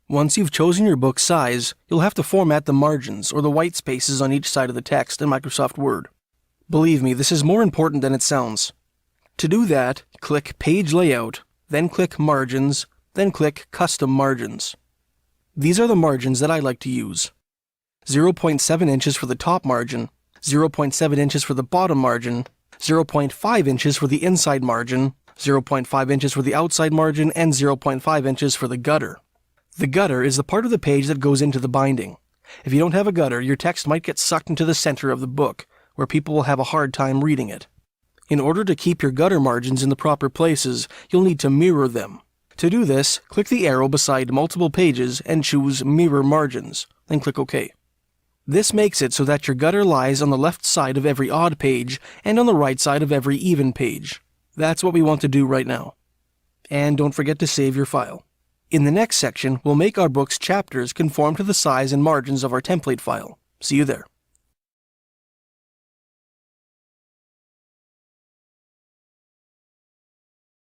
Once you've chosen your book size, you'll have to format the margins or the white spaces on each side of the text in Microsoft Word. Believe me, this is more important than it sounds. To do that, click Page Layout, then click Margins, then click Custom Margins. These are the margins that I like to use. 0.7 inches for the top margin, 0.7 inches for the bottom margin, 0.5 inches for the inside margin, 0.5 inches for the outside margin, and 0.5 inches for the gutter. The gutter is the part of the page that goes into the binding. If you don't have a gutter, your text might get sucked into the center of the book, where people will have a hard time reading it. In order to keep your gutter margins in the proper places, you'll need to mirror them. To do this, click the arrow beside multiple pages and choose Mirror Margins, then click OK. This makes it so that your gutter lies on the left side of every odd page and on the right side of every even page. That's what we want to do right now. And don't forget to save your file. In the next section, we'll make our book's chapters conform to the size and margins of our template file. See you there.